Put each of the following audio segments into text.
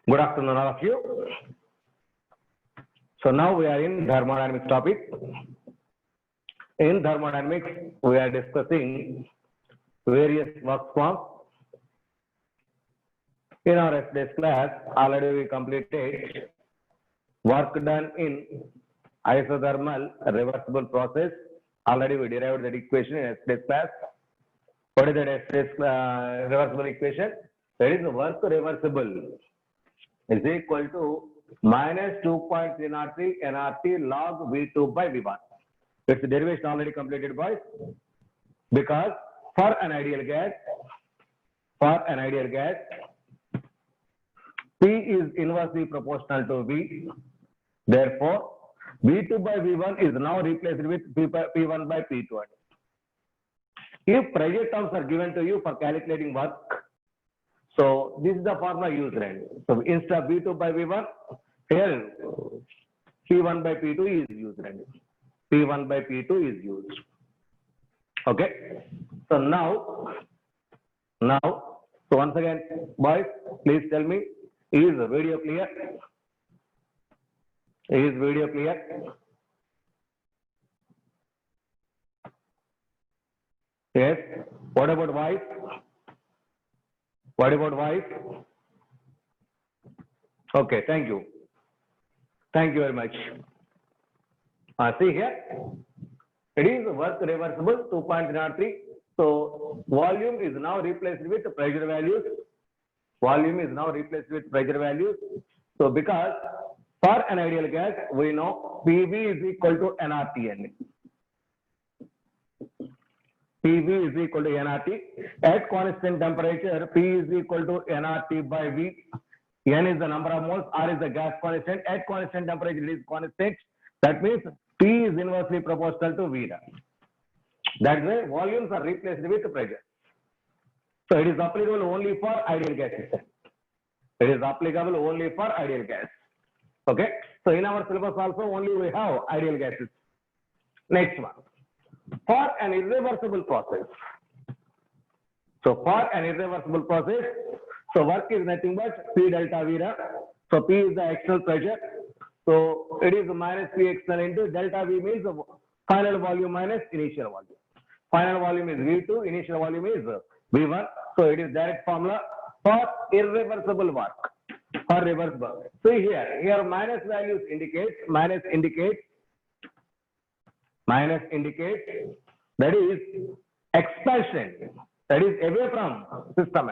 Good afternoon, all of you. So now we are in thermodynamics topic. In thermodynamics, we are discussing various work forms. In our yesterday's class, already we completed work done in isothermal reversible process. Already we derived that equation in yesterday's class. What is that yesterday's reversible equation? That is work reversible is equal to minus 2.303 nRT log V2 by V1. Its derivation already completed, boys. Because for an ideal gas, P is inversely proportional to V. Therefore, V2 by V1 is now replaced with P1 by P2. If pressure terms are given to you for calculating work, so this is the formula used. So instead of V2 by V1, here P1 by P2 is used. P1 by P2 is used. Okay. So now, so once again, boys, please tell me, is the video clear? Is video clear? Yes. What about voice? What about voice? Okay, thank you. Thank you very much. See here, it is work reversible 2.03. So volume is now replaced with pressure values. Volume is now replaced with pressure values. So because for an ideal gas, we know PV is equal to nRT. PV is equal to nRT. At constant temperature, P is equal to nRT by V. N is the number of moles, R is the gas constant. At constant temperature, it is constant. That means P is inversely proportional to V. That's why volumes are replaced with pressure. So it is applicable only for ideal gas system. It is applicable only for ideal gas. Okay. So in our syllabus also only we have ideal gases. Next one. For an irreversible process. So for an irreversible process, so work is nothing but P delta V. So P is the external pressure. So it is minus P external into delta V means final volume minus initial volume. Final volume is V2, initial volume is V1. So it is direct formula for irreversible work. For reversible. So here minus values indicates that is expansion, that is away from system.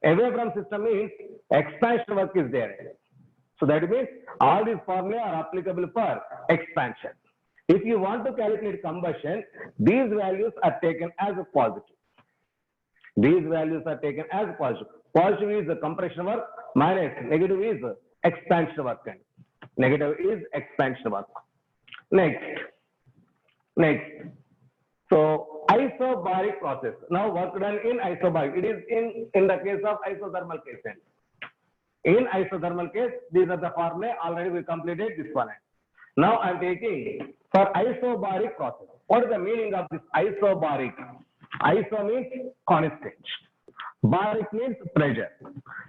Away from system means expansion work is there. So that means all these formulas are applicable for expansion. If you want to calculate combustion, these values are taken as a positive. These values are taken as positive. Positive is the compression work, minus negative is expansion work. Negative is expansion work. Next. So isobaric process. Now work done in isobaric. It is in the case of isothermal case. In isothermal case, these are the formulae. Already we completed this one. Now I am taking for isobaric process. What is the meaning of this isobaric? Iso means constant. Baric means pressure.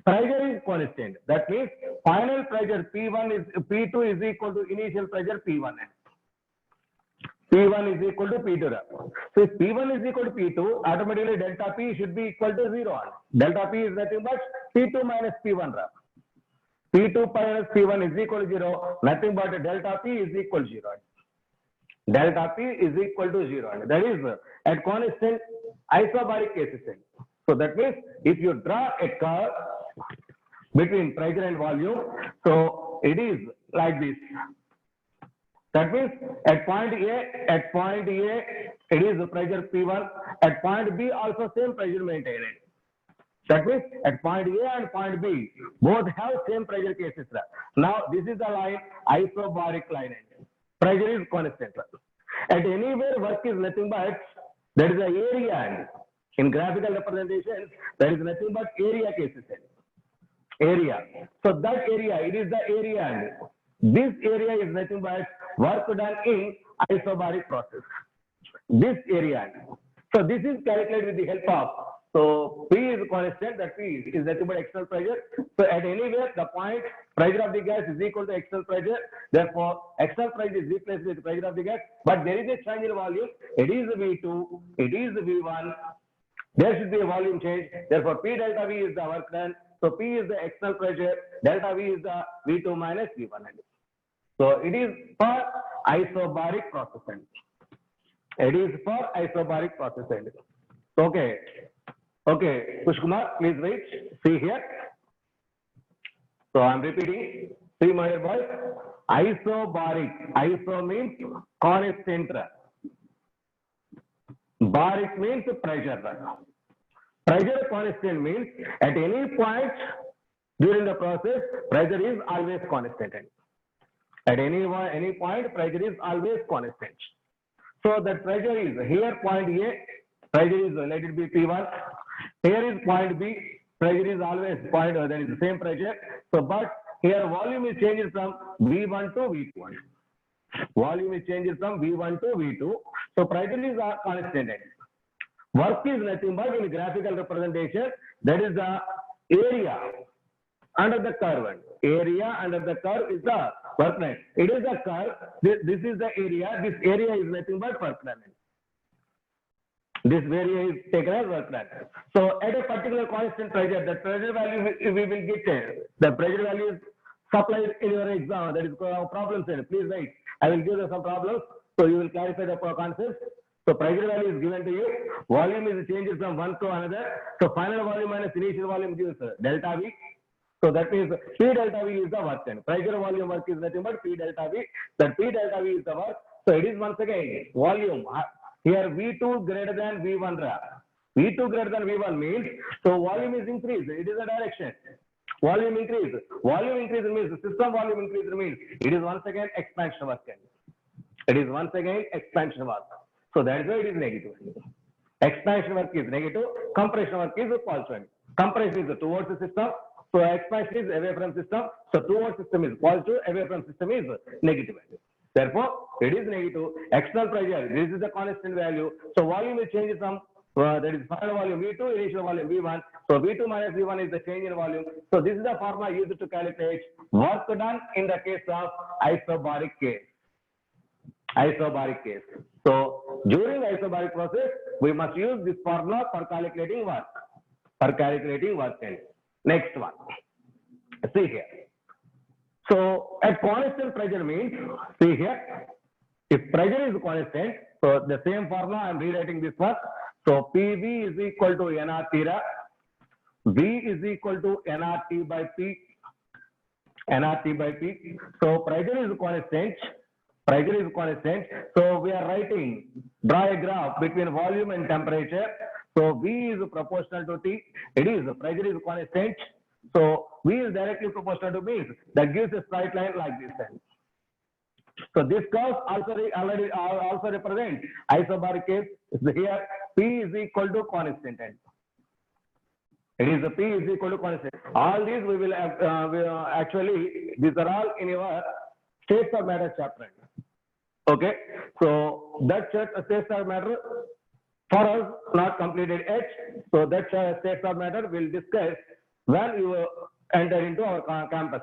Pressure is constant. That means final pressure P2 is equal to initial pressure P1. P1 is equal to P2. So if P1 is equal to P2, automatically delta P should be equal to 0. Delta P is nothing but P2 minus P1. P2 minus P1 is equal to 0. Nothing but delta P is equal to 0. Delta P is equal to 0. That is at constant isobaric cases. So that means if you draw a curve between pressure and volume, so it is like this. That means at point A, it is the pressure P1. At point B, also same pressure maintained. That means at point A and point B, both have same pressure cases. Now this is the line, isobaric line. Pressure is constant. At anywhere, work is nothing but that is the area. In graphical representation, there is nothing but area cases. Area. So that area, it is the area. This area is nothing but work done in isobaric process. This area. So this is calculated with the help of So P is constant, that P is nothing but external pressure. So at anywhere, the point pressure of the gas is equal to external pressure. Therefore, external pressure is replaced with pressure of the gas. But there is a change in volume. It is V2, it is V1. There should be a volume change. Therefore, P delta V is the work done. So P is the external pressure. Delta V is the V2 minus V1. So it is for isobaric process. It is for isobaric process. Okay. Okay, Pushkumar, please wait. See here. So I'm repeating. See, my dear boys. Isobaric. Iso means constant. Baric means pressure. Pressure constant means at any point during the process, pressure is always constant. At any point, pressure is always constant. So that pressure is here point A, pressure is let it be P1. Here is point B, pressure is always point, that is the same pressure. So, but here volume is changed from V1 to V2. Volume is changed from V1 to V2. So, pressure is constant. Work is nothing but in graphical representation, that is the area under the curve. Area under the curve is the work done. It is the curve. This is the area. This area is nothing but work done. This area is taken as work done. So at a particular constant pressure, the pressure value we will get the pressure value is supplied in your exam. That is problem set. Please wait. I will give you some problems so you will clarify the concepts. So pressure value is given to you. Volume is changed from one to another. So final volume minus initial volume gives delta V. So that means P delta V is the work done. Pressure volume work is nothing but P delta V. That P delta V is the work. So it is once again volume. Here V2 greater than V1. V2 greater than V1 means, so volume is increased. It is a direction. Volume increase. Volume increase means, system volume increase means, it is once again expansion work. It is once again expansion work. So that is why it is negative. Expansion work is negative. Compression work is positive. Compression is towards the system. So expansion is away from system. So towards system is positive. Away from system is negative. Therefore, it is negative. External pressure, this is the constant value. So volume is changed from, that is final volume V2, initial volume V1. So V2 minus V1 is the change in volume. So this is the formula used to calculate work done in the case of isobaric case. Isobaric case. So during isobaric process, we must use this formula for calculating work. Next one. See here. So at constant pressure means, see here, if pressure is constant, so the same formula I am rewriting this one. So PV is equal to nRT. V is equal to nRT by P. nRT by P. So pressure is constant. Pressure is constant. So we are writing, draw a graph between volume and temperature. So V is proportional to T. It is, pressure is constant. So V is directly proportional to means that gives a straight line like this. So this curve also represents isobaric case. Here P is equal to constant. It is the P is equal to constant. All these we will actually, these are all in your states of matter chapter. Okay, so that states of matter for us not completed yet. So that states of matter will discuss when you enter into our campus.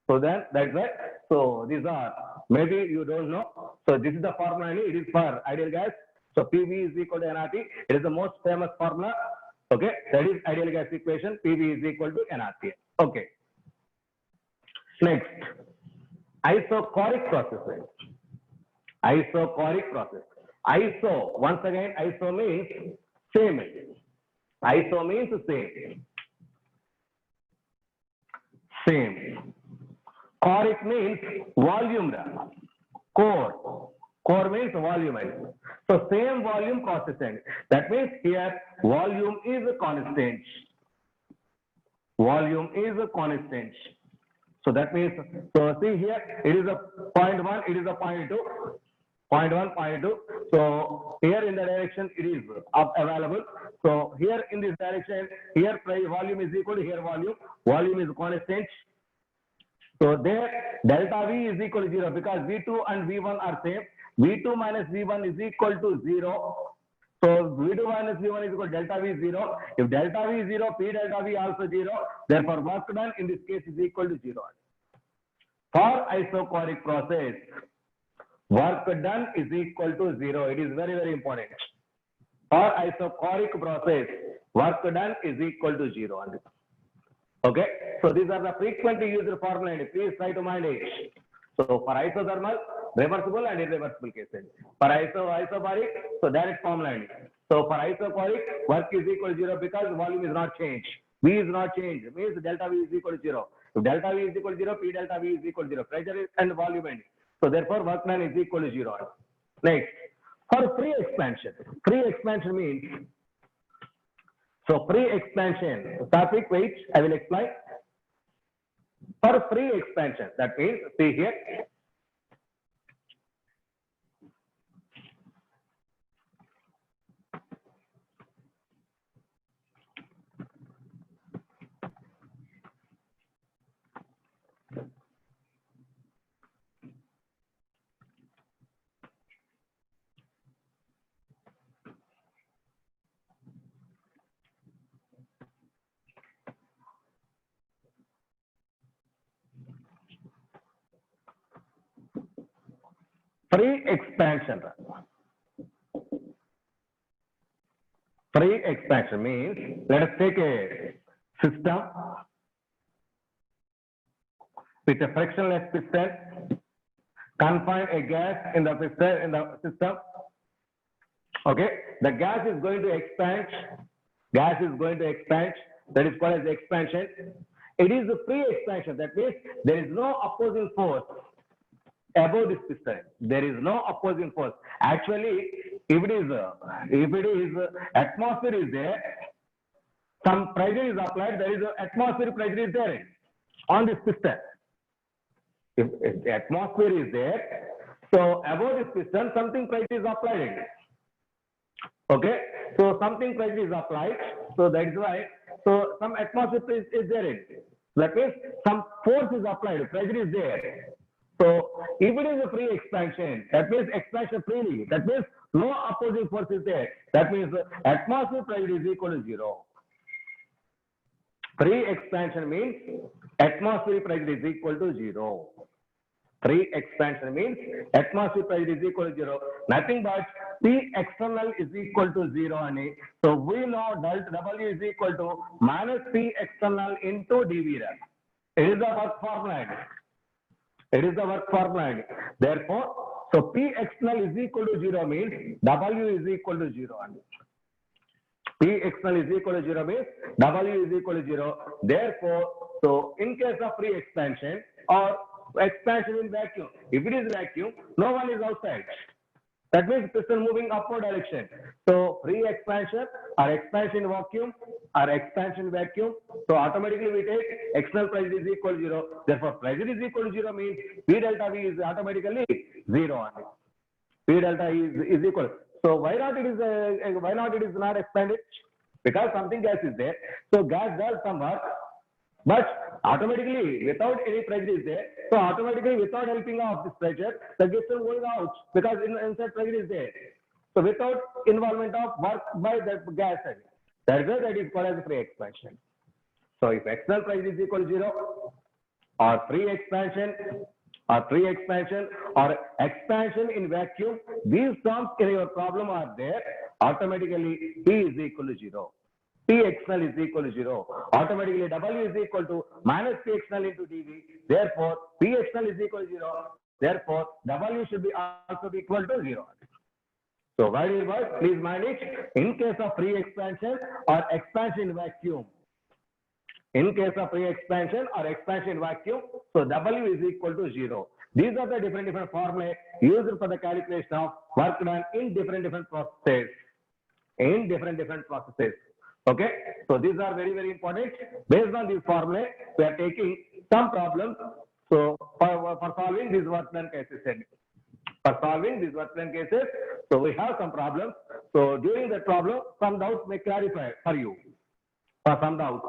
So then that's why. So these are, maybe you don't know. So this is the formula. It is for ideal gas. So PV is equal to nRT. It is the most famous formula. Okay, that is ideal gas equation. PV is equal to nRT. Okay. Next, isochoric process. Isochoric process. Iso, once again, iso means same. Iso means same. Same. Choric means volume. Core. Core means volume. So same volume processing. That means here volume is a constant. Volume is a constant. So that means, so see here, it is a 0.1, it is a 0.2. 0.1, 0.2. So here in the direction it is available. So here in this direction, here volume is equal to here volume. Volume is constant. So there delta V is equal to 0 because V2 and V1 are same. V2 minus V1 is equal to 0. So V2 minus V1 is equal to delta V is 0. If delta V is 0, P delta V also 0. Therefore, work done in this case is equal to 0. For isochoric process, work done is equal to 0. It is very, very important. For isochoric process, work done is equal to 0. Okay, so these are the frequently used formula. Please try to mind it. So for isothermal, reversible and irreversible cases. For isobaric, so direct formula. So for isochoric, work is equal to 0 because volume is not changed. V is not changed. It means delta V is equal to 0. If delta V is equal to 0, P delta V is equal to 0. Pressure and volume. So therefore, work done is equal to 0. Next, for free expansion means, so free expansion topic which I will explain. For free expansion, that means, see here, free expansion. Free expansion means, let us take a system with a frictionless piston, confine a gas in the piston in the system. Okay, the gas is going to expand. Gas is going to expand. That is called as expansion. It is a free expansion. That means there is no opposing force above this piston. There is no opposing force. Actually, if it is atmosphere is there, some pressure is applied. There is a atmospheric pressure is there on this piston. If the atmosphere is there, so above this piston, something pressure is applied. Okay, so something pressure is applied. So that is why. So some atmosphere is there. That means some force is applied. Pressure is there. So if it is a free expansion, that means expansion freely. That means no opposing force is there. That means atmosphere pressure is equal to 0. Free expansion means atmospheric pressure is equal to 0. Free expansion means atmospheric pressure is equal to 0. Nothing but P external is equal to 0. So we know delta W is equal to minus P external into dV. It is the work formula. It is the work formula. Therefore, so P external is equal to 0 means W is equal to 0. P external is equal to 0 means W is equal to 0. Therefore, so in case of free expansion or expansion in vacuum, if it is vacuum, no one is outside. That means piston moving upward direction. So free expansion or expansion vacuum or expansion vacuum. So automatically we take external pressure is equal to 0. Therefore, pressure is equal to 0 means P delta V is automatically 0. P delta is equal. So why not it is not expanded? Because something gas is there. So gas does some work, but automatically without any pressure is there. So automatically without helping of this pressure, the gas is going out because inside pressure is there. So without involvement of work by the gas, that is called as free expansion. So if external pressure is equal to 0 or free expansion or expansion in vacuum, these terms in your problem are there, automatically P is equal to 0. P external is equal to 0. Automatically W is equal to minus P external into dV. Therefore, P external is equal to 0. Therefore, W should be also be equal to 0. So why do you work? Please mind it. In case of free expansion or expansion in vacuum, in case of free expansion or expansion in vacuum, so W is equal to 0. These are the different formulae used for the calculation of work done in different processes. In different processes. Okay, so these are very important. Based on these formulae, we are taking some problems. So for solving these work done cases, for solving these work done cases, so we have some problems. So during the problem, some doubts may clarify for you. For some doubts.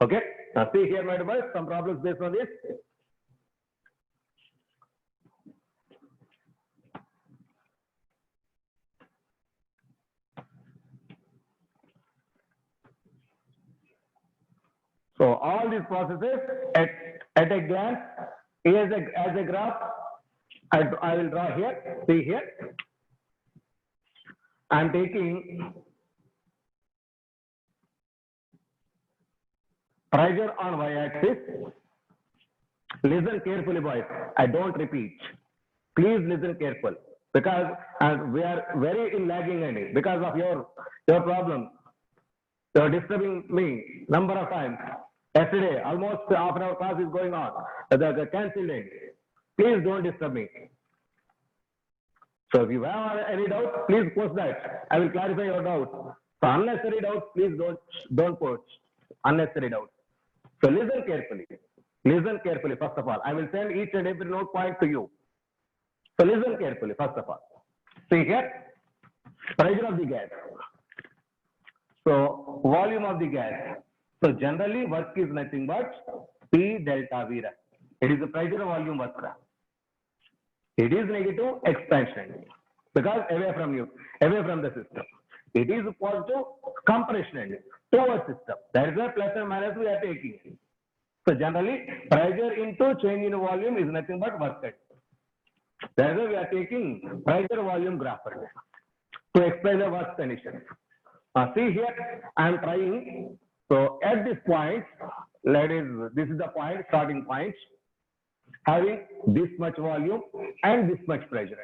Okay, now see here, my device, some problems based on this. So all these processes at a glance, as a graph, I will draw here. See here, I am taking pressure on y-axis. Listen carefully, boys. I don't repeat. Please listen carefully, because we are very in lagging in because of your problem. You are disturbing me number of times. Yesterday, almost half an hour class is going on. The cancelled it. Please don't disturb me. So if you have any doubt, please post that. I will clarify your doubt. So unnecessary doubts, please don't post unnecessary doubts. So listen carefully. Listen carefully, first of all. I will send each and every note point to you. So listen carefully, first of all. See here, pressure of the gas. So volume of the gas. So generally work is nothing but P delta V. It is the pressure volume work. It is negative expansion because away from the system. It is positive compression towards system. That is why plus and minus we are taking. So generally pressure into change in volume is nothing but work done. That is why we are taking pressure volume graph to explain the work condition. See here, I am trying. So at this point, this is the point, starting point, having this much volume and this much pressure.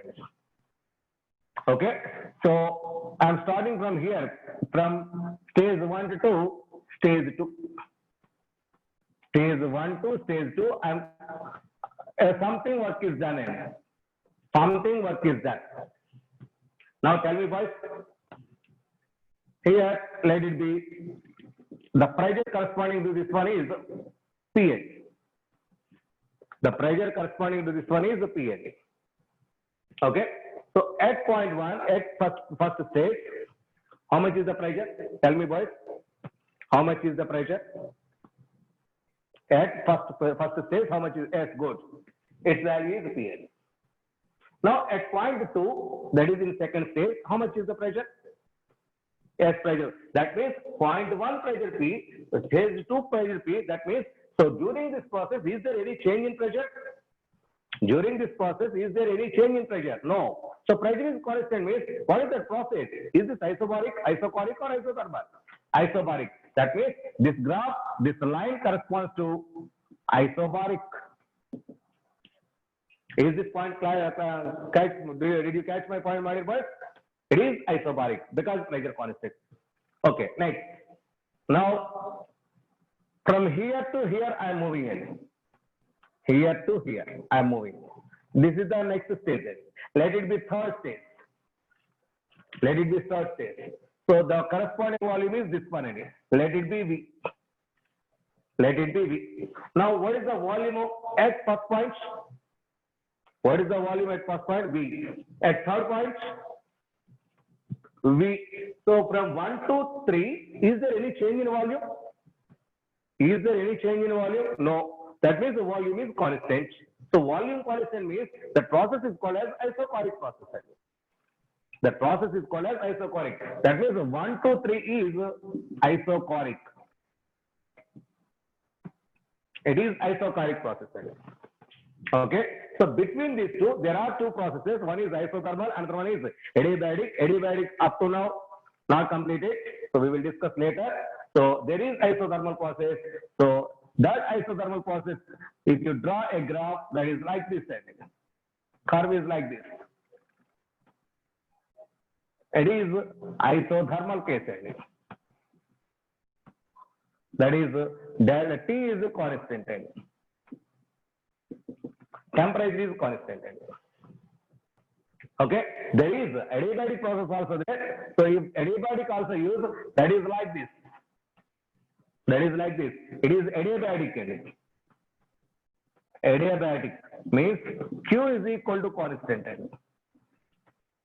Okay, so I am starting from here, from stage 1 to stage 2. Stage 1 to stage 2, something work is done. Something work is done. Now tell me, boys. Here, let it be, the pressure corresponding to this one is PA. The pressure corresponding to this one is PA. Okay. So at point 1, at first stage, how much is the pressure? Tell me, boys. How much is the pressure? At first stage, how much is? Yes, good. Its value is PA. Now at point 2, that is in second stage, how much is the pressure? Yes, pressure. That means 0.1 pressure P, stage 2 pressure P. That means, so during this process, is there any change in pressure? During this process, is there any change in pressure? No. So pressure is constant means, what is the process? Is this isobaric, isochoric or isothermal? Isobaric. That means this graph, this line corresponds to isobaric. Is this point did you catch my point, my dear boys? It is isobaric because pressure constant. Okay, next. Now, from here to here, I am moving in. Here to here, I am moving. This is the next stage. Let it be third stage. Let it be third stage. So the corresponding volume is this one again. Let it be V. Let it be V. Now, what is the volume at first point? What is the volume at first point? V. At third point, V. So from 1 to 3, is there any change in volume? Is there any change in volume? No. That means the volume is constant. So volume constant means the process is called as isochoric process. The process is called as isochoric. That means 1 to 3 is isochoric. It is isochoric process. Okay. So between these two, there are two processes. One is isothermal, another one is adiabatic. Adiabatic up to now not completed. So we will discuss later. So there is isothermal process. So that isothermal process, if you draw a graph that is like this, curve is like this. It is isothermal case. That is delta T is constant. Temperature is constant. Okay, there is adiabatic process also there. So if adiabatic also used, that is like this. That is like this. It is adiabatic. Adiabatic means Q is equal to constant.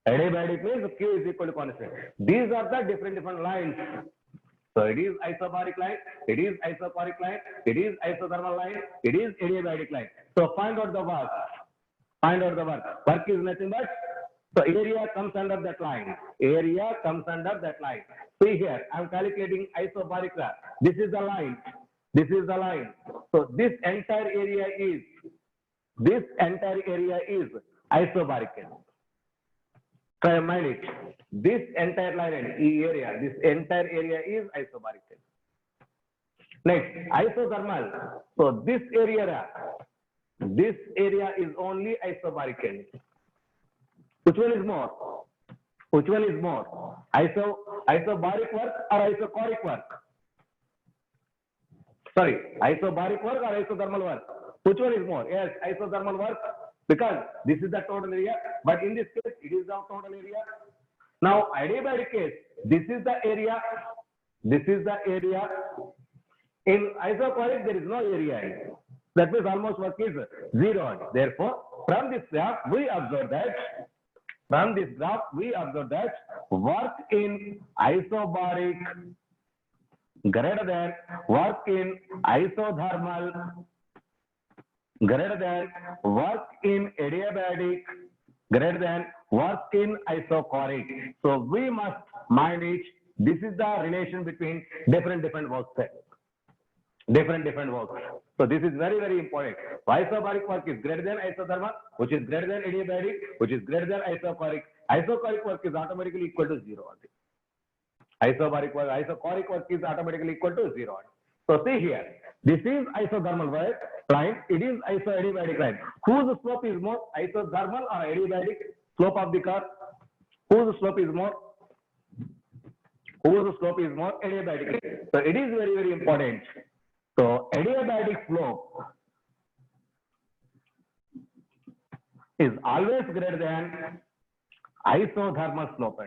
Adiabatic means Q is equal to constant. These are the different lines. So it is isobaric line, it is isochoric line, it is isothermal line, it is adiabatic line. So find out the work. Find out the work. Work is nothing but, so area comes under that line. Area comes under that line. See here, I am calculating isobaric line. This is the line. This is the line. So this entire area is isobaric. Try and mind it. This entire line and area, this entire area is isobaric. Next, isothermal. So this area is only isobaric. Which one is more? Which one is more? Isobaric work or isochoric work? Sorry, isobaric work or isothermal work? Which one is more? Yes, isothermal work, because this is the total area, but in this case, it is the total area. Now, adiabatic case, this is the area. In isochoric, there is no area. That means almost work is 0. Therefore, from this graph, we observe that work in isobaric greater than work in isothermal greater than work in adiabatic greater than work in isochoric. So we must mind it. This is the relation between different works. Different works. So this is very, very important. Isobaric work is greater than isothermal, which is greater than adiabatic, which is greater than isochoric. Isochoric work is automatically equal to 0. Isobaric work, isochoric work is automatically equal to 0. So see here, this is isothermal work line, it is isoadiabatic line. Whose slope is more, isothermal or adiabatic slope of the curve? Whose slope is more? Whose slope is more? Adiabatic. So it is very, very important. So adiabatic slope is always greater than isothermal slope.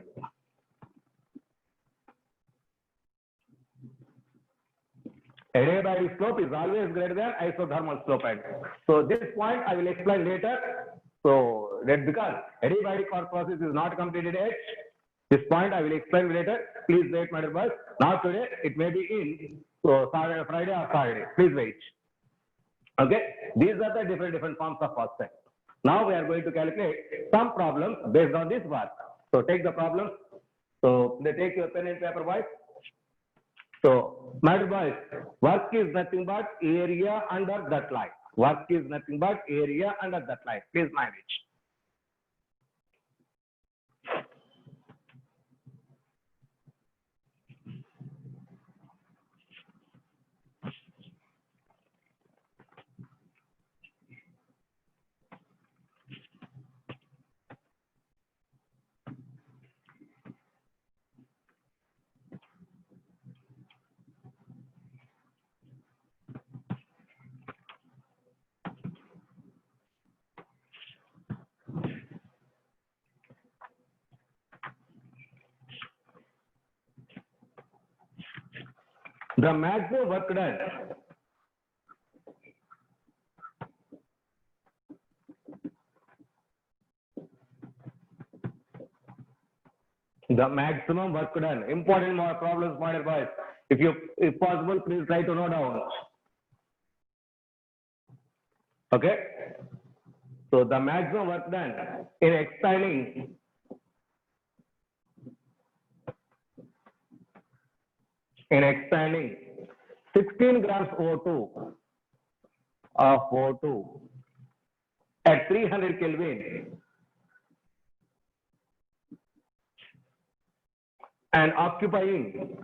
Adiabatic slope is always greater than isothermal slope. So this point I will explain later. So that because adiabatic work process is not completed yet. This point I will explain later. Please wait, my dear boys. Not today. It may be in Friday or Saturday. Please wait. Okay. These are the different forms of work. Now we are going to calculate some problems based on this work. So take the problems. So they take your pen and paper, boys. So, my dear boys, work is nothing but area under that line. Work is nothing but area under that line. Please manage. The maximum work done important more problems, my dear boys. If possible, please try to note down. Okay. So the maximum work done in expanding in expanding 16 grams O2 of O2 at 300 Kelvin and occupying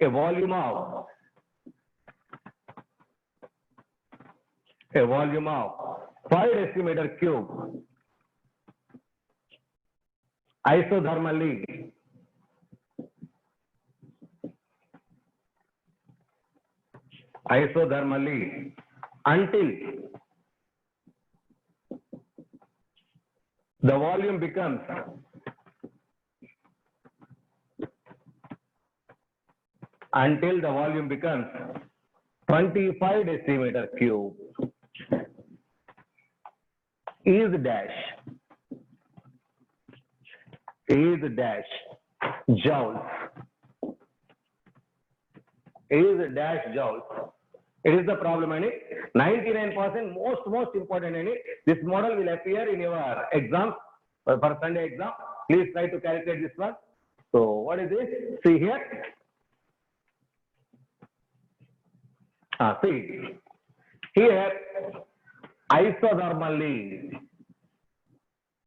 a volume of 5 decimeter cube isothermally until the volume becomes 25 decimeter cube is dash joules. It is the problem, and 99% most important, and this model will appear in your exams for Sunday exam. Please try to calculate this one. So what is this? See here. See here, isothermally.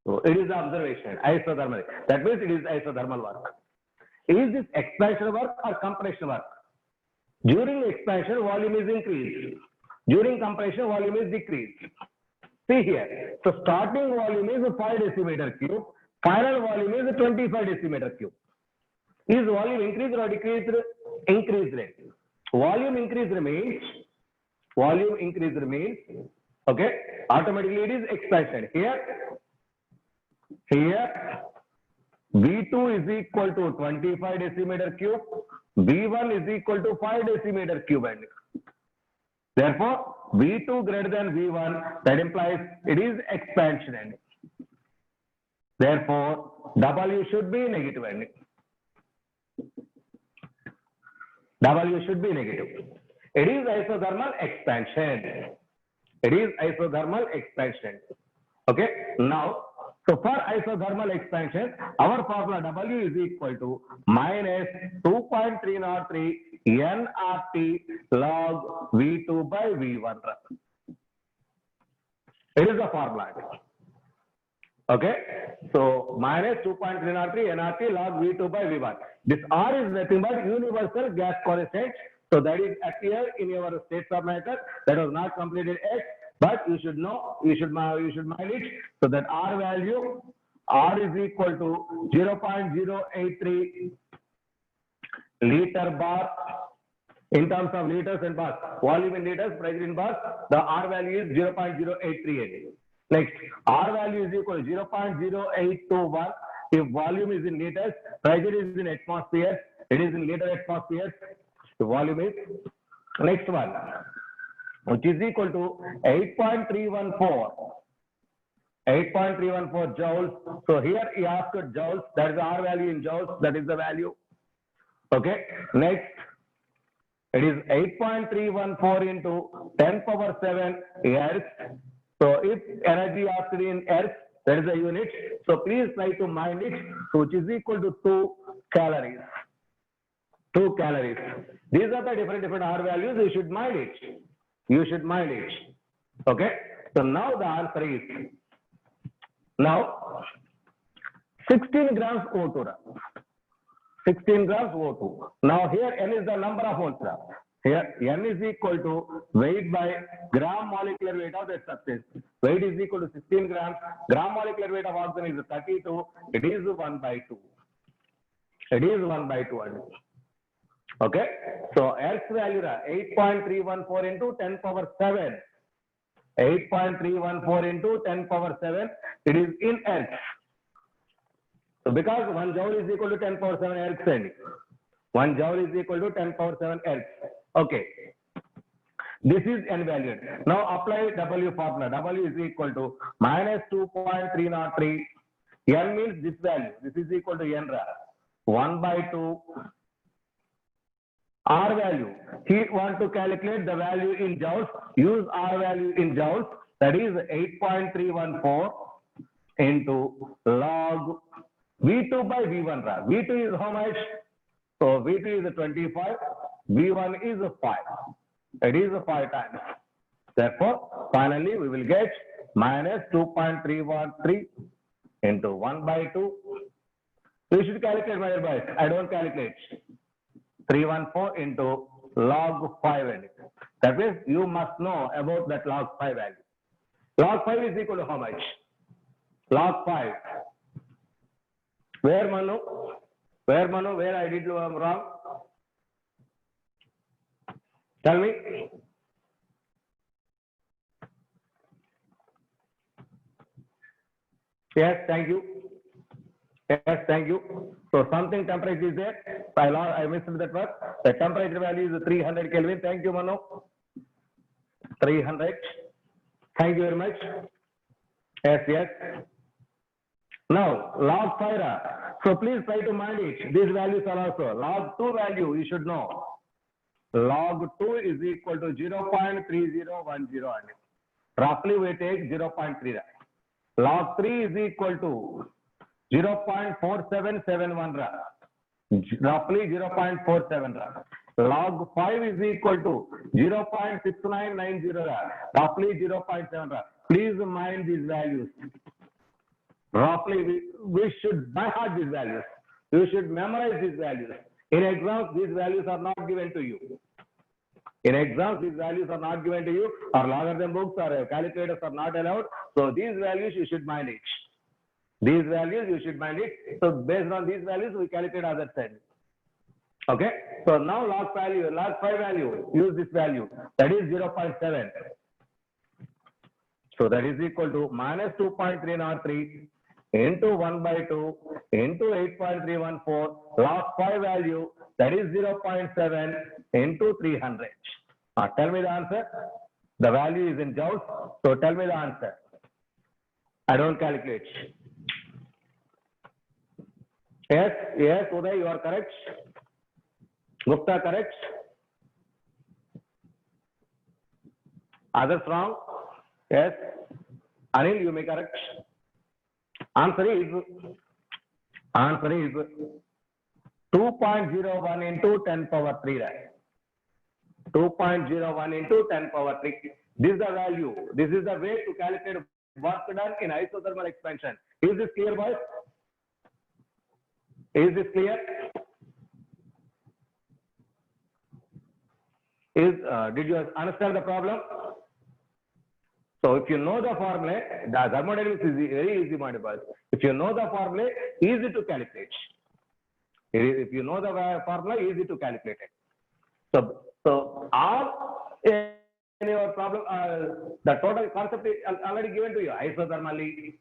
So it is observation, isothermally. That means it is isothermal work. Is this expansion work or compression work? During expansion, volume is increased. During compression, volume is decreased. See here. So starting volume is 5 decimeter cube. Final volume is 25 decimeter cube. Is volume increased or decreased? Increased rate. Volume increased means, okay, automatically it is expansion. Here, V2 is equal to 25 decimeter cube, V1 is equal to 5 decimeter cube. And therefore, V2 greater than V1, that implies it is expansion. And therefore, W should be negative. And W should be negative. It is isothermal expansion. It is isothermal expansion. Okay. Now, so for isothermal expansion, our formula W is equal to minus 2.303 nRT log V2 by V1. It is the formula. Okay. So minus 2.303 nRT log V2 by V1. This R is nothing but universal gas constant. So that is appear in your states of matter. That was not completed X, but you should know, you should mind it. So that R value, R is equal to 0.083 liter bar in terms of liters and bars. Volume in liters, pressure in bars. The R value is 0.083. Next, R value is equal to 0.0821. If volume is in liters, pressure is in atmosphere, it is in liter atmosphere. The volume is next one, which is equal to 8.314 joules. So here he asked joules, that is the R value in joules, that is the value. Okay, next, it is 8.314 into 10 power 7 Hertz. So if energy asked in Hertz, that is the unit. So please try to mind it, so which is equal to 2 calories. 2 calories. These are the different R values. You should mind it. You should mind it. Okay. So now the answer is, now 16 grams O2. 16 grams O2. Now here N is the number of moles. Here N is equal to weight by gram molecular weight of that substance. Weight is equal to 16 grams. Gram molecular weight of oxygen is 32. It is 1/2. It is 1/2. Okay. So X value 8.314 into 10 power 7. 8.314 into 10 power 7. It is in X. So because 1 joule is equal to 10 power 7 X. 1 joule is equal to 10 power 7 X. Okay. This is N value. Now apply W formula. W is equal to minus 2.303. N means this value. This is equal to N. 1/2. R value. He want to calculate the value in joules. Use R value in joules. That is 8.314 into log V2 by V1. V2 is how much? So V2 is 25. V1 is 5. It is 5 times. Therefore, finally we will get minus 2.313 into 1/2. We should calculate, my dear boys. I don't calculate. 314 into log 5. That means you must know about that log 5 value. Log 5 is equal to how much? Log 5. Where Manu? Where I did wrong? Tell me. Yes, thank you. Yes, thank you. So something temperature is there. I missed that word. The temperature value is 300 Kelvin. Thank you, Manu. 300. Thank you very much. Yes, yes. Now, log 5. So please try to mind it. These values are also. Log 2 value, you should know. Log 2 is equal to 0.3010. Roughly we take 0.3. Log 3 is equal to 0.4771 ra. Roughly 0.47 ra. Log 5 is equal to 0.6990 ra. Roughly 0.7 ra. Please mind these values. Roughly we should by heart these values. You should memorize these values. In exams, these values are not given to you. In exams, these values are not given to you, or logarithm books or calculators are not allowed. So these values you should mind it. These values you should mind it. So based on these values, we calculate other side. Okay. So now log 5 value, use this value. That is 0.7. So that is equal to minus 2.303 into 1 by 2 into 8.314 log 5 value, that is 0.7 into 300. Tell me the answer. The value is in joules, so tell me the answer. I don't calculate. Yes, Uday, you are correct. Gupta, correct. Others wrong. Yes. Anil, you may correct. Answer is 2.01 into 10 power 3. Right? 2.01 into 10 power 3. This is the value. This is the way to calculate work done in isothermal expansion. Is this clear, boys? Is this clear? Did you understand the problem? So if you know the formula, the thermodynamics is very easy, my boys. If you know the formula, easy to calculate. If you know the formula, easy to calculate it. So all in your problem, the total concept is already given to you. Isothermally,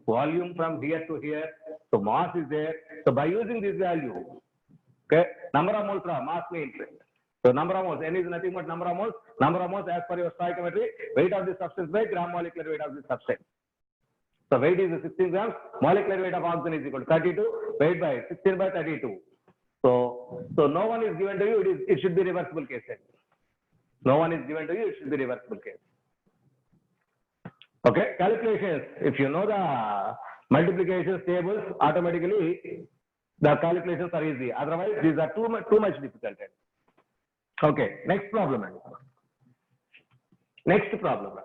volume from here to here, so mass is there. So by using this value, okay, number of moles, mass means. So number of moles, N is nothing but number of moles. Number of moles as per your stoichiometry, weight of the substance by gram molecular weight of the substance. So weight is 16 grams, molecular weight of oxygen is equal to 32, weight by 16 by 32. So no one is given to you, it should be reversible case. No one is given to you, it should be reversible case. Okay, calculations. If you know the multiplications tables, automatically the calculations are easy. Otherwise, these are too much difficult. Okay, next problem. Next problem.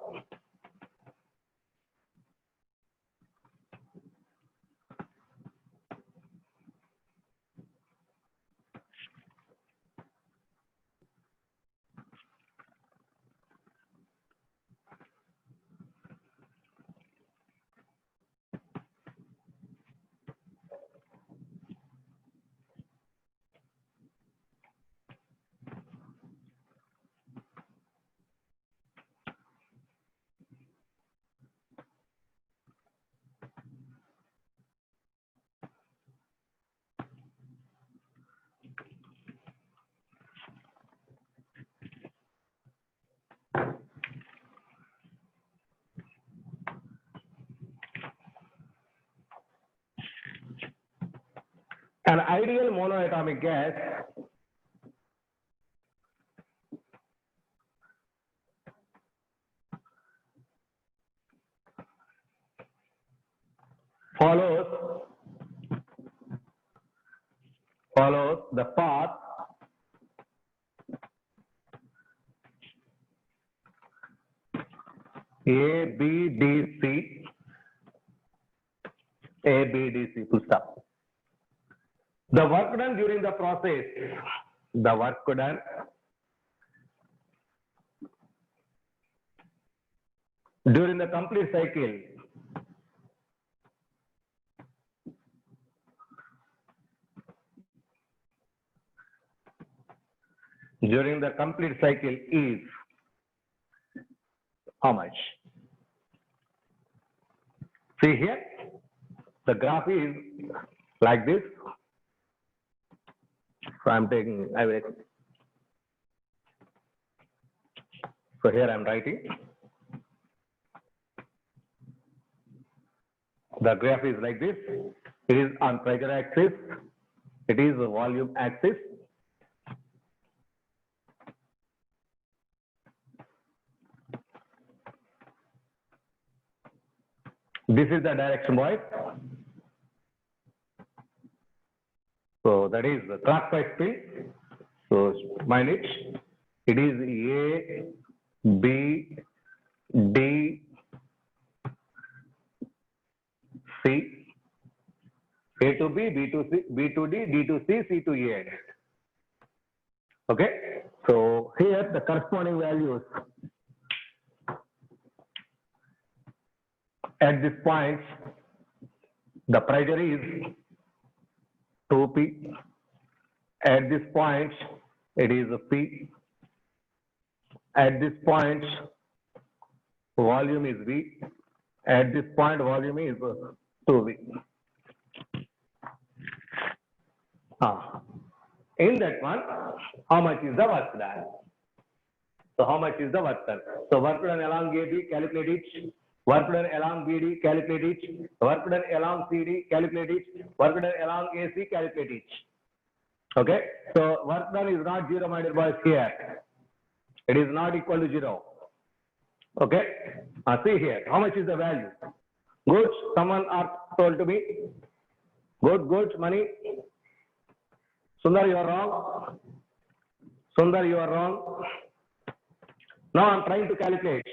An ideal monoatomic gas follows the path ABDC, full stop. The work done during the process, during the complete cycle is how much? See here, the graph is like this. So so here I am writing. The graph is like this. It is on pressure axis. It is a volume axis. This is the direction, boys. So that is the clockwise spin. So mind it. It is A, B, D, C, A to B, B to C, B to D, D to C, C to A. Okay. So here the corresponding values at this point, the pressure is 2P. At this point, it is P. At this point, volume is V. At this point, volume is 2V. In that one, how much is the work done? So how much is the work done? So work done along AB, calculate it. Work done along BD, calculate it. Work done along CD, calculate it. Work done along AC, calculate it. Okay. So work done is not 0, my dear boys, here. It is not equal to 0. Okay. See here. How much is the value? Goods. Someone are told to me. Goods, money. Sundar, you are wrong. Sundar, you are wrong. Now I am trying to calculate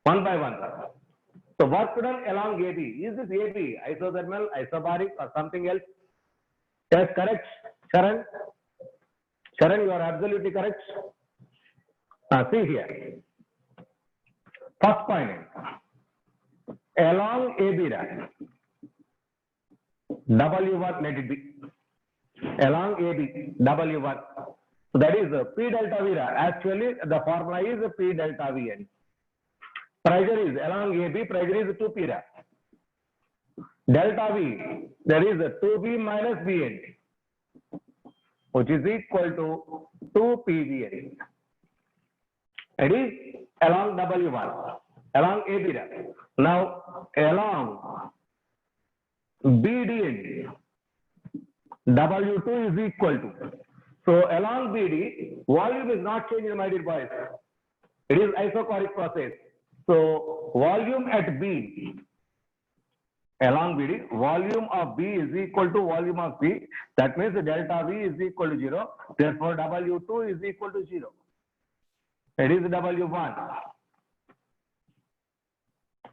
one by one. So work done along AB. Is this AB isothermal, isobaric, or something else? Yes, correct. Sharan? Sharan, you are absolutely correct. See here. First point. Along AB, W1, let it be. Along AB, W1. So that is P delta V. Actually, the formula is P delta Vn. Pressure is along AB, pressure is 2P. Delta V, there is 2B minus Vn, which is equal to 2PVn. It is along W1, along AB. Now, along BD, W2 is equal to. So, along BD, volume is not changing, my dear boys. It is isochoric process. So, volume at B, along BD, volume of B is equal to volume of B. That means delta V is equal to 0. Therefore, W2 is equal to 0. It is W1.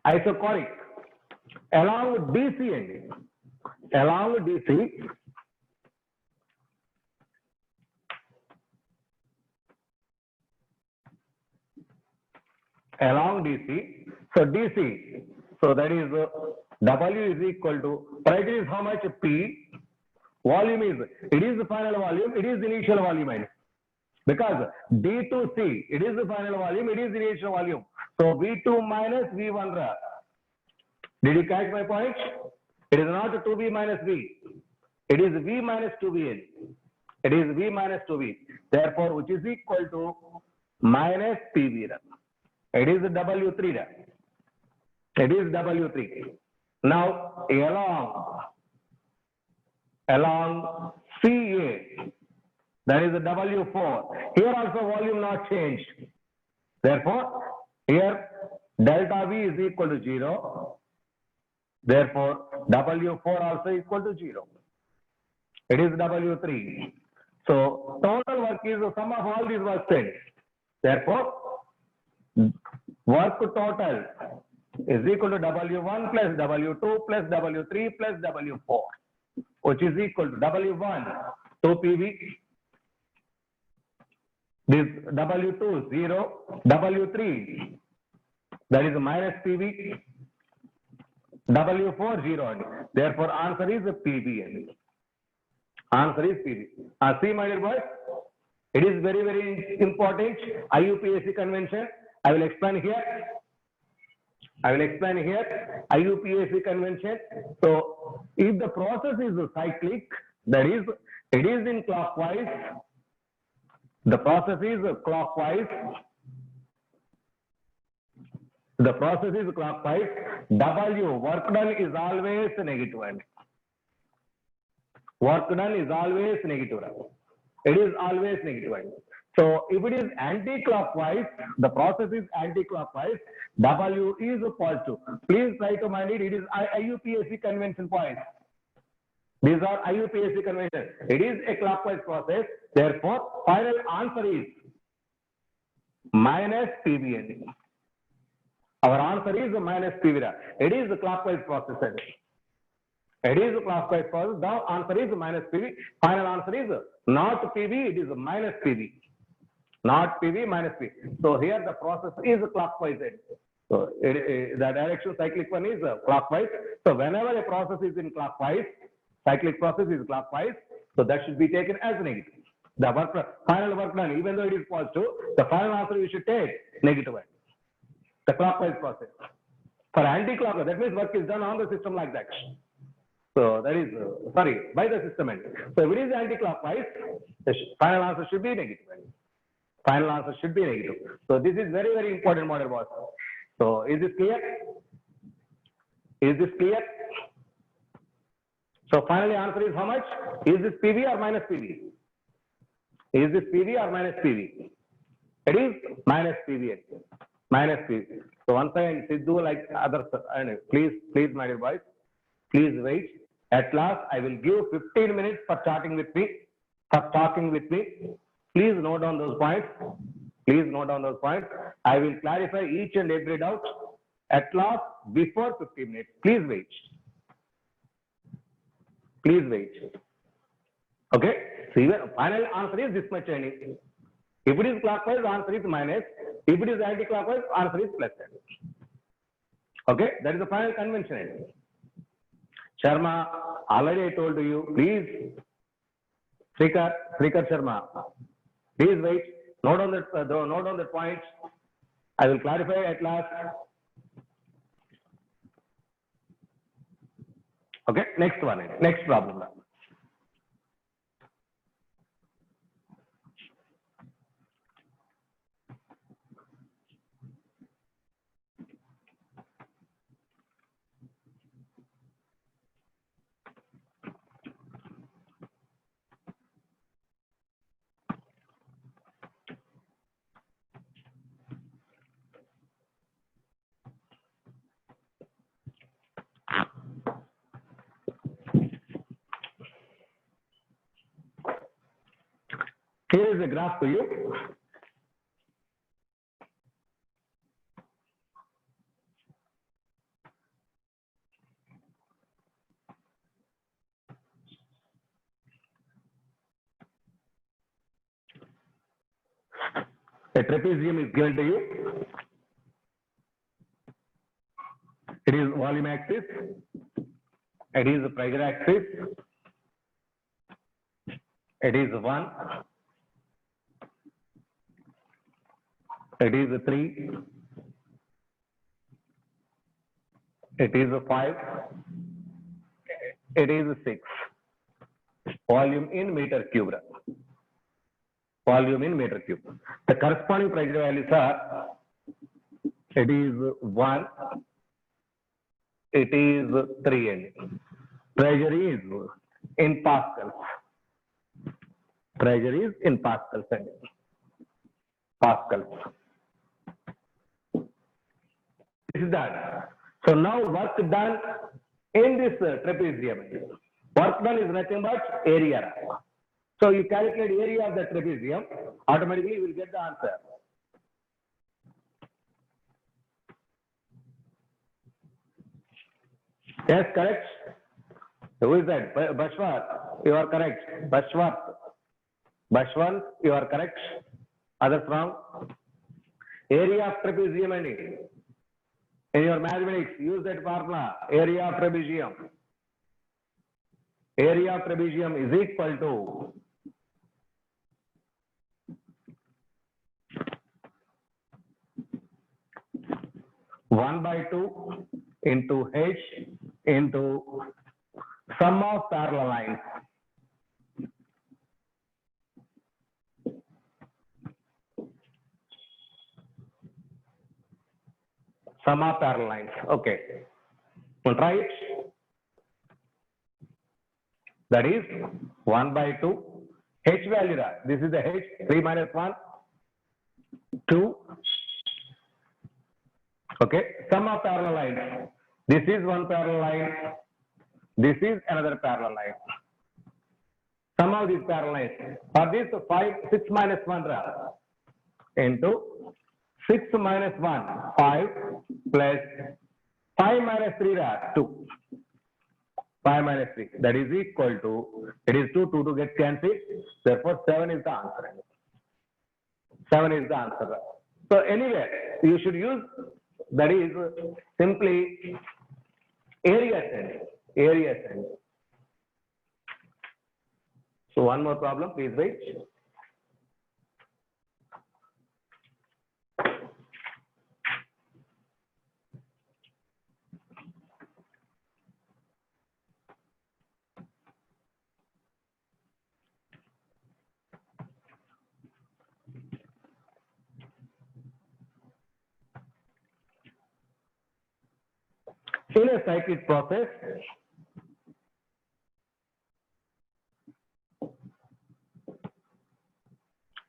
Isochoric. Along DC, along DC, along DC. So DC. So that is W is equal to, pressure is how much? P. Volume is, it is the final volume, it is the initial volume. Because D to C, it is the final volume, it is the initial volume. So V2 minus V1. Did you catch my point? It is not 2V minus V. It is V minus 2Vn. It is V minus 2V. Therefore, which is equal to minus PV. It is W3. It is W3. Now, along CA, that is W4. Here also volume not changed. Therefore, here delta V is equal to 0. Therefore, W4 also equal to 0. It is W3. So, total work is the sum of all these work done. Therefore, work total is equal to W1 plus W2 plus W3 plus W4, which is equal to W1 2PV, this W2 0, W3 that is minus PV, W4 0. Therefore, answer is PV. Answer is PV. See, my dear boys, it is very, very important. IUPAC convention. I will explain here. IUPAC convention. So, if the process is cyclic, that is, it is in clockwise. The process is clockwise. The process is clockwise. W, work done, is always negative. Work done is always negative. It is always negative. So if it is anti-clockwise, the process is anti-clockwise, W is positive. Please try to mind it. It is IUPAC convention point. These are IUPAC conventions. It is a clockwise process. Therefore, final answer is minus PV. Our answer is minus PV. It is a clockwise process. It is a clockwise process. The answer is minus PV. Final answer is not PV. It is minus PV. Not PV, minus PV. So here the process is clockwise. So the direction cyclic one is clockwise. So whenever a process is in clockwise, cyclic process is clockwise, so that should be taken as negative. The work, final work done, even though it is positive, the final answer you should take negative. The clockwise process. For anti-clockwise, that means work is done on the system like that. So that is, by the system end. So if it is anti-clockwise, the final answer should be negative. Final answer should be negative. So this is very, very important, model boss. So is this clear? Is this clear? So finally answer is how much? Is this PV or minus PV? Is this PV or minus PV? It is minus PV. Minus PV. So once again, Sidhu like others, please, my dear boys, please wait. At last, I will give 15 minutes for chatting with me, for talking with me. Please note down those points. Please note down those points. I will clarify each and every doubt at last before 15 minutes. Please wait. Please wait. Okay. So even final answer is this much only. If it is clockwise, answer is minus. If it is anti-clockwise, answer is plus. Okay. That is the final convention. Sharma, already I told you. Please, Srikar Sharma. Please wait. Note on the points. I will clarify at last. Okay, next one, next problem. Here is a graph to you. A trapezium is given to you. It is volume axis. It is the pressure axis. It is 1. It is 3. It is 5. It is 6. Volume in meter cube. Volume in meter cube. The corresponding pressure values are, it is 1. It is 3. Pressure is in pascals. Pressure is in pascals. Pascals. This is done. So now work done in this trapezium. Work done is nothing but area. So you calculate area of the trapezium, automatically you will get the answer. Yes, correct. Who is that? Bashwat, you are correct. Bashwant, you are correct. Others wrong. Area of trapezium and in your mathematics, use that formula. Area of trapezium. Area of trapezium is equal to 1/2 into H into sum of parallel lines. Sum of parallel lines. Okay. We'll try it. That is 1/2. H value. This is the H. 3 minus 1. 2. Okay. Sum of parallel lines. This is one parallel line. This is another parallel line. Sum of these parallel lines. For this 6 minus 1 into 6 minus 1, 5 plus 5 minus 3 2. 5 minus 3, that is equal to, it is 2, 2 gets cancelled, therefore 7 is the answer. 7 is the answer. So anyway, you should use, that is simply area sense. So one more problem, please wait.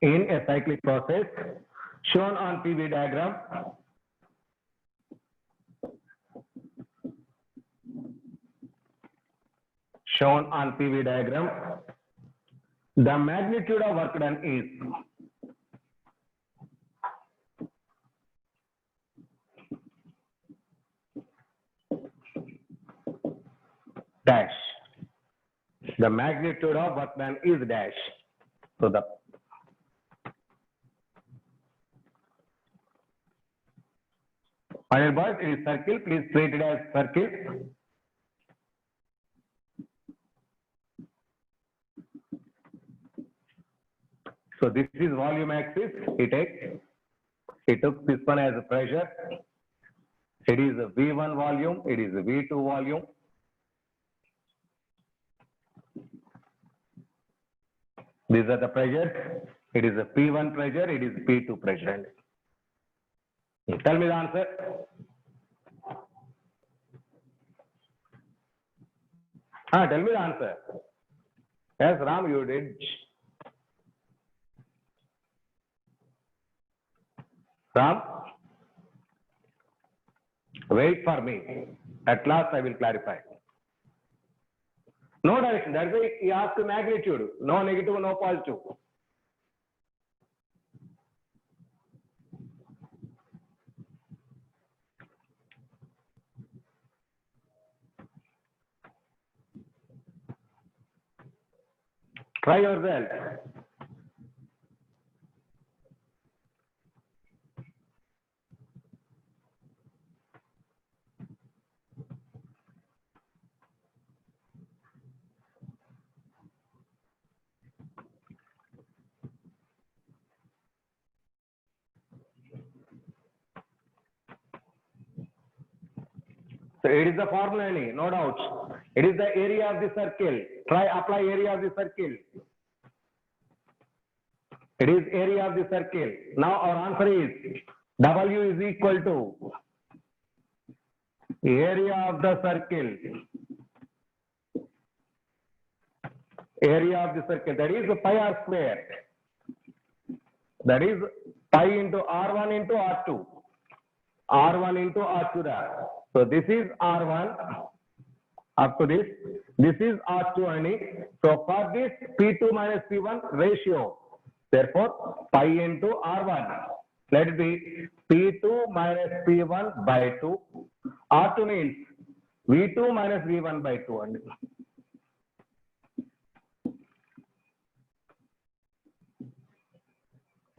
In a cyclic process, shown on PV diagram, the magnitude of work done is dash. The magnitude of work done is dash. So the final boys, it is circle. Please treat it as circle. So this is volume axis. He took this one as a pressure. It is a V1 volume. It is a V2 volume. These are the pressures. It is a P1 pressure. It is P2 pressure. Tell me the answer. Tell me the answer. Yes, Ram, you did. Ram, wait for me. At last I will clarify. No direction. That's why he asked magnitude. No negative, no positive. Try yourself. So it is the formula, no doubt. It is the area of the circle. Try apply area of the circle. It is area of the circle. Now our answer is W is equal to area of the circle. Area of the circle, that is pi r square. That is pi into R1 into R2. R1 into R2. So this is R1 up to this. This is R2 only. So for this P2 minus P1 ratio, therefore pi into R1. Let it be P2 minus P1 by 2. R2 means V2 minus V1 by 2 only.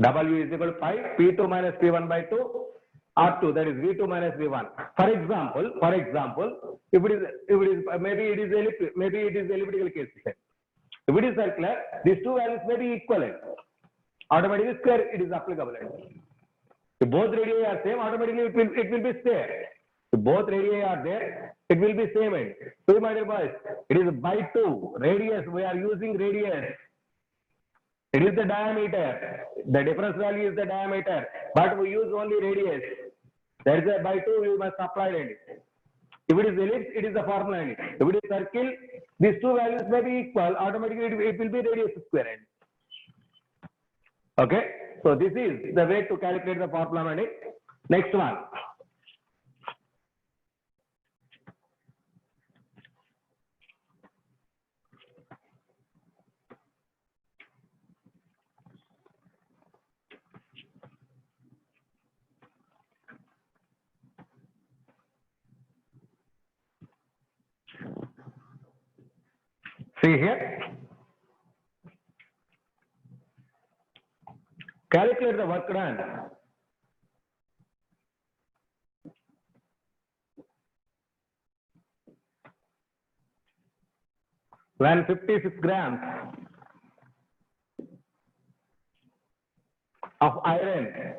W is equal to pi P2 minus P1 by 2. R2, that is V2 minus V1. For example, if it is maybe it is elliptical case. If it is circular, these two values may be equivalent. Automatically square it is applicable. If both radii are same, automatically it will be square. If both radii are there, it will be same end. So my dear boys, it is by 2 radius. We are using radius. It is the diameter. The difference value is the diameter, but we use only radius. That is why by 2 you must apply it. If it is ellipse, it is the formula. If it is circle, these two values may be equal. Automatically it will be radius square. Okay. So this is the way to calculate the formula. Next one. See here. Calculate the work done. When 56 grams of iron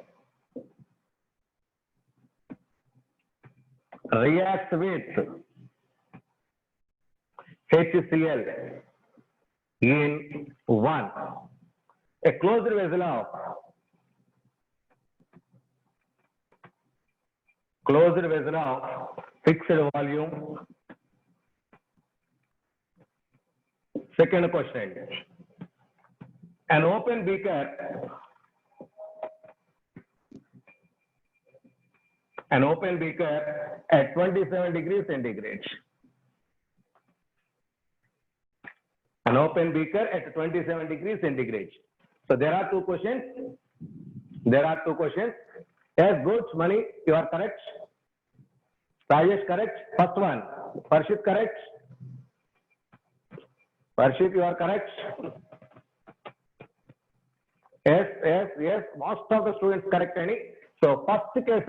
reacts with HCl in a closed vessel of fixed volume. Second question. An open beaker at 27 degrees centigrade. An open beaker at 27 degrees centigrade. So there are two questions. Yes, good, Mani, you are correct. Rajesh, correct. First one. Parshit, correct. Parshit, you are correct. Yes. Most of the students correct. So first case,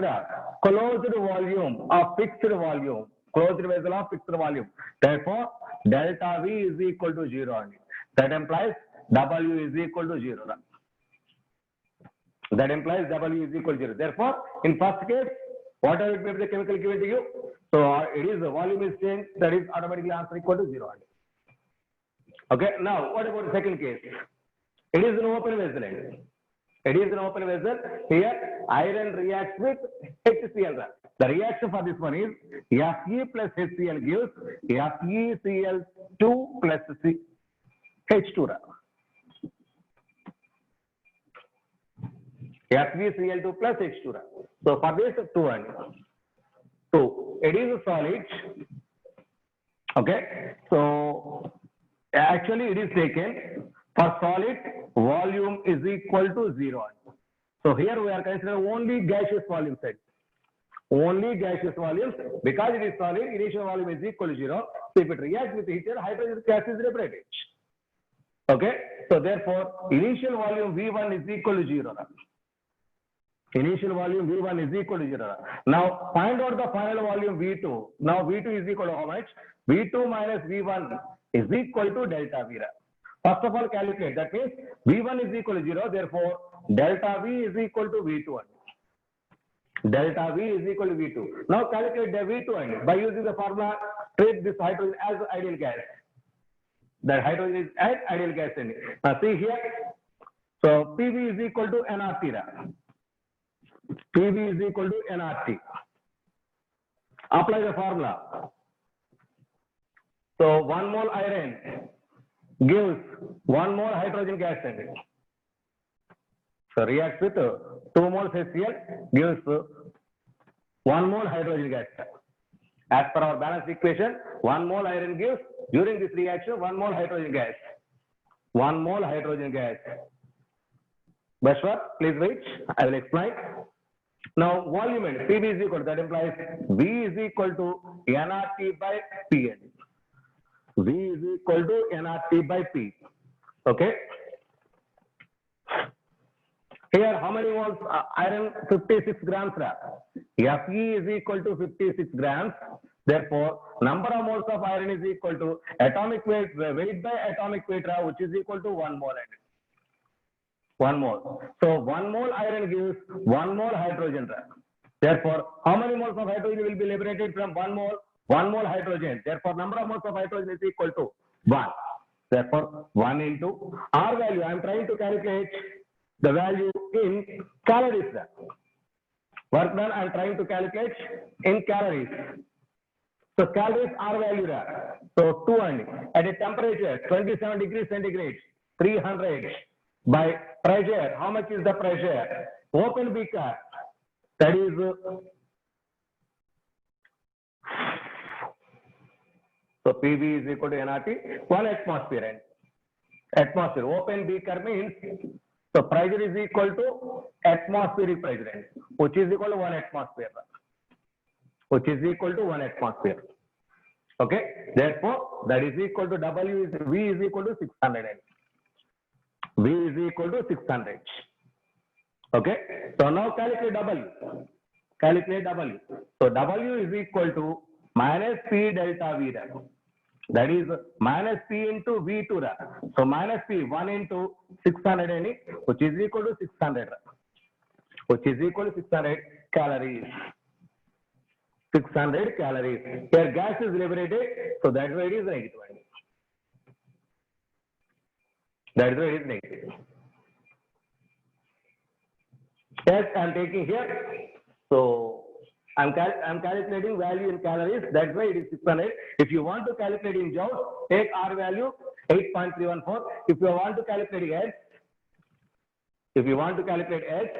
closed volume of fixed volume. Closed vessel of fixed volume. Therefore, delta V is equal to 0. That implies W is equal to 0. That implies W is equal to 0. Therefore, in first case, whatever it may be the chemical given to you, so it is the volume is changed, that is automatically answer equal to 0. Okay, now what about the second case? It is an open vessel. Here, iron reacts with HCl. The reaction for this one is Fe plus HCl gives FeCl2 plus H2. FeCl2 plus H2. So for this 2, it is a solid. Okay, so actually it is taken for solid volume is equal to 0. So here we are considering only gaseous volume set. Only gaseous volumes, because it is solid, initial volume is equal to 0. So if it reacts with heat, hydrogen gas is liberated. Okay, so therefore initial volume V1 is equal to 0. Initial volume V1 is equal to 0. Now find out the final volume V2. Now V2 is equal to how much? V2 minus V1 is equal to delta V. First of all, calculate. That means V1 is equal to 0. Therefore, delta V is equal to V2. Delta V is equal to V2. Now calculate the V2 by using the formula. Treat this hydrogen as ideal gas. That hydrogen is as ideal gas. Now see here. So PV is equal to nRT. PV is equal to nRT. Apply the formula. So 1 mole iron gives 1 mole hydrogen gas. So reacts with 2 moles HCl gives 1 mole hydrogen gas. As per our balanced equation, 1 mole iron gives, during this reaction, 1 mole hydrogen gas. 1 mole hydrogen gas. Bashwar, please wait. I will explain. Now volume and PV is equal to, that implies V is equal to nRT by P. V is equal to nRT by P. Okay. Here, how many moles iron? 56 grams. Fe is equal to 56 grams. Therefore, number of moles of iron is equal to atomic weight by atomic weight, which is equal to 1 mole. 1 mole. So 1 mole iron gives 1 mole hydrogen. Therefore, how many moles of hydrogen will be liberated from 1 mole? 1 mole hydrogen. Therefore, number of moles of hydrogen is equal to 1. Therefore, 1 into R value. I am trying to calculate the value in calories. Work done, I am trying to calculate in calories. So calories R value. So 2 at a temperature 27 degrees centigrade, 300 by pressure. How much is the pressure? Open beaker. That is so PV is equal to nRT, 1 atmosphere. Atmosphere. Open beaker means so pressure is equal to atmospheric pressure, which is equal to 1 atmosphere. Which is equal to 1 atmosphere. Okay, therefore that is equal to W is V is equal to 600. V is equal to 600. Okay, so now calculate W. Calculate W. So W is equal to minus P delta V. That is minus P into V2. So minus P 1 into 600, which is equal to 600. Which is equal to 600 calories. 600 calories. Here gas is liberated, so that's why it is negative. That is why it is negative. Yes, I am taking here. So I am calculating value in calories. That's why it is 600. If you want to calculate in joules, take R value 8.314. If you want to calculate H,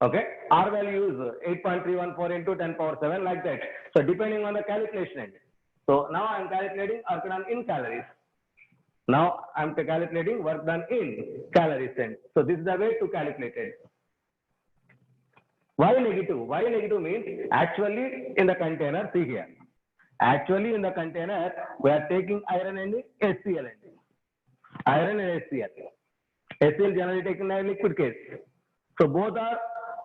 okay, R value is 8.314 into 10 power 7, like that. So depending on the calculation. So now I am calculating work done in calories. Now I am calculating work done in calories. So this is the way to calculate it. Why negative? Why negative means actually in the container, see here. Actually in the container, we are taking iron and HCl. Iron and HCl. HCl generally taken in a liquid case. So both are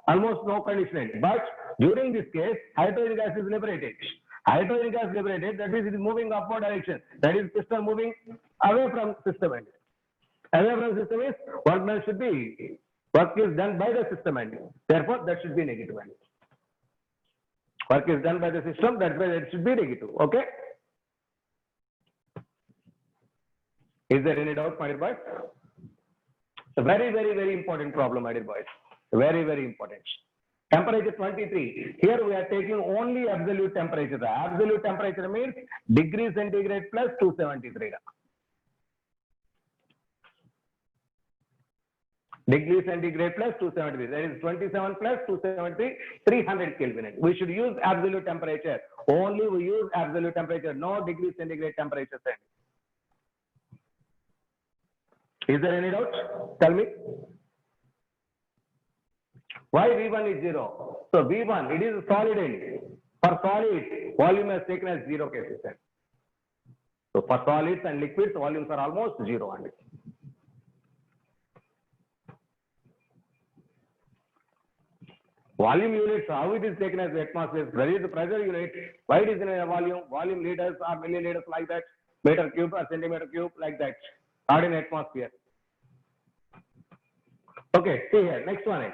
almost no conditioning. But during this case, hydrogen gas is liberated. Hydrogen gas liberated, that means it is moving upward direction. That is piston moving away from system end. Away from system is work is done by the system end. Therefore, that should be negative end. Work is done by the system, that's why it should be negative. Okay? Is there any doubt, my dear boys? It's a very, very, very important problem, my dear boys. Very, very important. Temperature 23. Here we are taking only absolute temperature. The absolute temperature means degree centigrade plus 273. Degree centigrade plus 273. That is 27 plus 273, 300 Kelvin. We should use absolute temperature. Only we use absolute temperature, no degree centigrade temperature. Is there any doubt? Tell me. Why V1 is 0? So V1, it is a solid end. For solid, volume is taken as 0 cases. So for solids and liquids, volumes are almost 0. Volume units, how it is taken as atmosphere? Where is the pressure unit? Why it is in a volume? Volume liters or milliliters, like that. Meter cube or centimeter cube, like that. Not in atmosphere. Okay, see here. Next one is.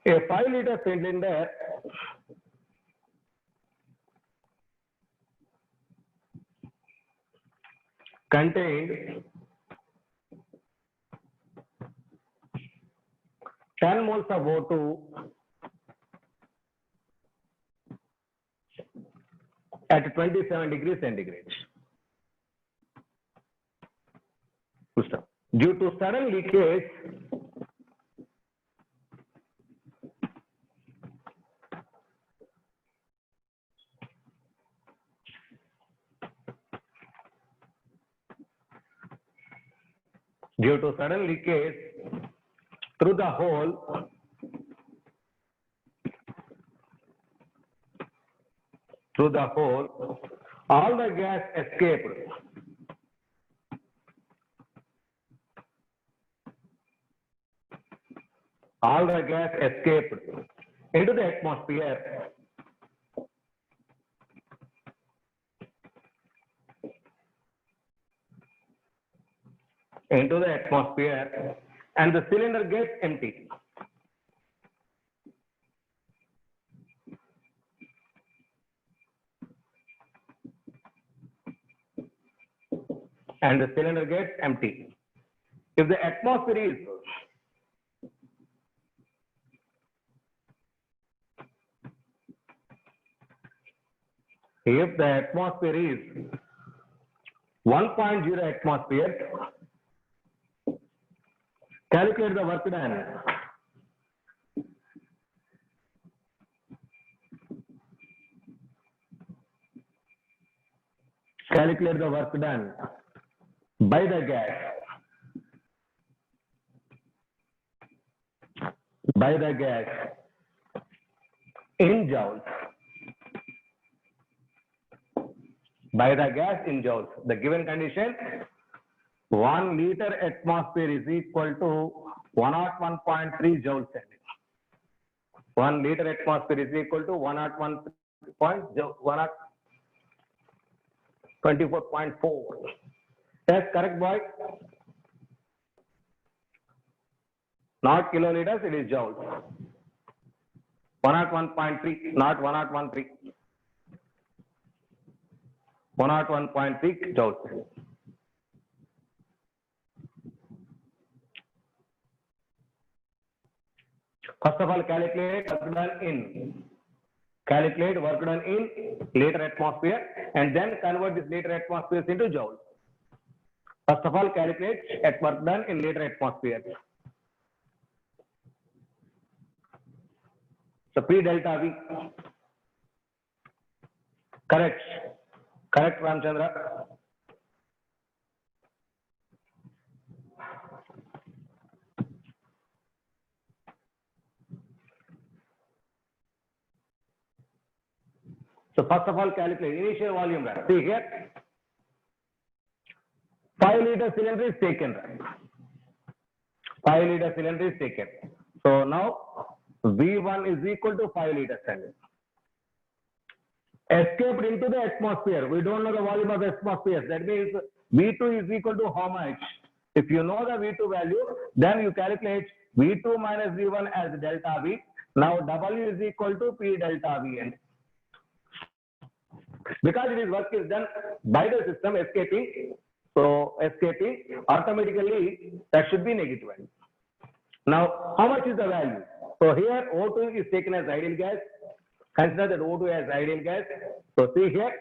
A 5-liter cylinder contained 10 moles of O2 at 27 degrees centigrade. Due to sudden leakage, through the hole, all the gas escaped. All the gas escaped into the atmosphere. Into the atmosphere, and the cylinder gets empty. And the cylinder gets empty. If the atmosphere is If the atmosphere is 1.0 atmosphere, calculate the work done. Calculate the work done by the gas. By the gas in joules. By the gas in joules. The given condition, 1 liter atmosphere is equal to 101.3 joules. 1 liter atmosphere is equal to 101.24.4. Yes, correct, boy? Not kiloliters, it is joules. 101.3, not 101.3. 101.3 joules. First of all, calculate work done in. Calculate work done in liter atmosphere and then convert this liter atmosphere into joules. First of all, calculate work done in liter atmosphere. So P delta V. Correct. Correct, Ramchandra. So first of all, calculate initial volume. See here, 5 liter cylinder is taken. 5 liter cylinder is taken. So now V1 is equal to 5 liters. Escaped into the atmosphere. We don't know the volume of the atmosphere. That means V2 is equal to how much? If you know the V2 value, then you calculate V2 minus V1 as delta V. Now W is equal to P delta V. Because this work is done by the system escaping, so escaping, automatically that should be negative. Now, how much is the value? So here O2 is taken as ideal gas. Consider that O2 as ideal gas. So see here.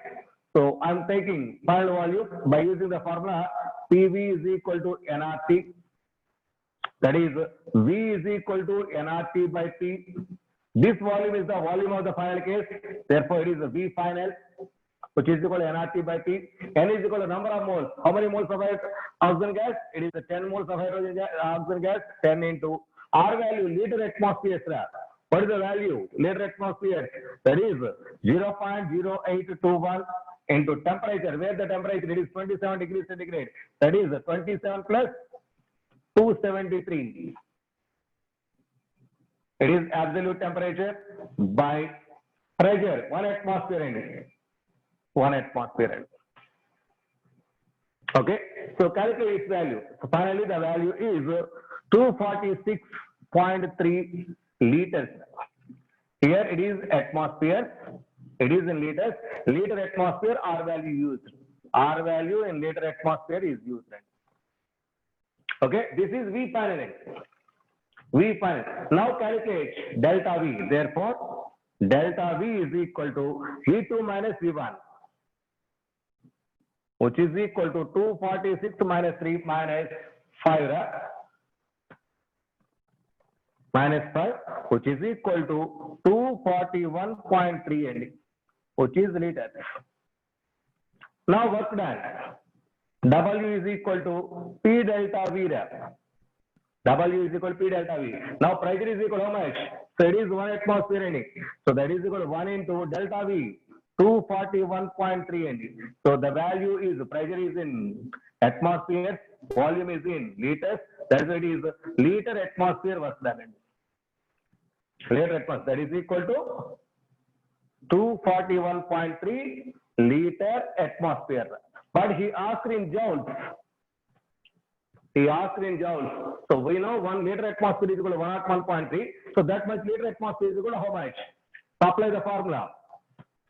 So I'm taking final volume by using the formula PV is equal to nRT. That is V is equal to nRT by T. This volume is the volume of the final case. Therefore, it is the V final, which is equal to nRT by T. N is equal to number of moles. How many moles of oxygen gas? It is the 10 moles of hydrogen gas, oxygen gas. 10 into R value, liter atmosphere. What is the value? Liter atmosphere. That is 0.0821 into temperature. Where the temperature? It is 27 degrees centigrade. That is 27 plus 273. It is absolute temperature by pressure. 1 atmosphere in 1 atmosphere. Okay. So calculate its value. So finally, the value is 246.3 liters. Here it is atmosphere. It is in liters. Liter atmosphere R value used. R value in liter atmosphere is used. Okay. This is V final. V final. Now calculate delta V. Therefore, delta V is equal to V2 minus V1, which is equal to 246 minus 3 minus 5. Minus 5, which is equal to 241.3, which is liter. Now work done. W is equal to P delta V. W is equal to P delta V. Now pressure is equal to how much? So it is 1 atmosphere in it. So that is equal to 1 into delta V, 241.3. So the value is, pressure is in atmosphere, volume is in liters. That's why it is liter atmosphere work done. Liter atmosphere, that is equal to 241.3 liter atmosphere. But he asked in joules. He asked in joules. So we know 1 liter atmosphere is equal to 101.3. So that much liter atmosphere is equal to how much? Apply the formula.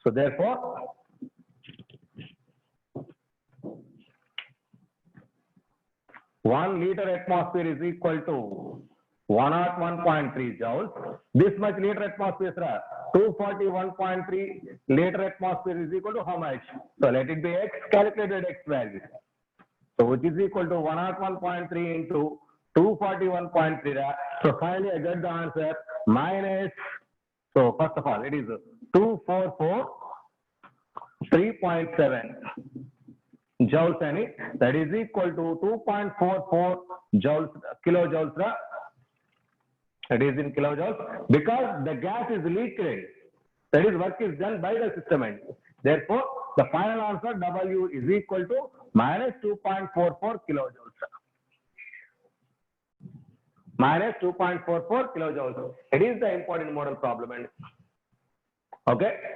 So therefore, one liter atmosphere is equal to 101.3 joules. This much liter atmosphere, 241.3 liter atmosphere is equal to how much? So let it be X, calculated X value. So which is equal to 101.3 into 241.3. So finally I get the answer minus, so first of all it is 244.3.7 joules and that is equal to 2.44 joules, kilojoules. That is in kilojoules because the gas is liquid. That is work is done by the system end. Therefore, the final answer W is equal to minus 2.44 kilojoules. Minus 2.44 kilojoules. It is the important model problem. And okay.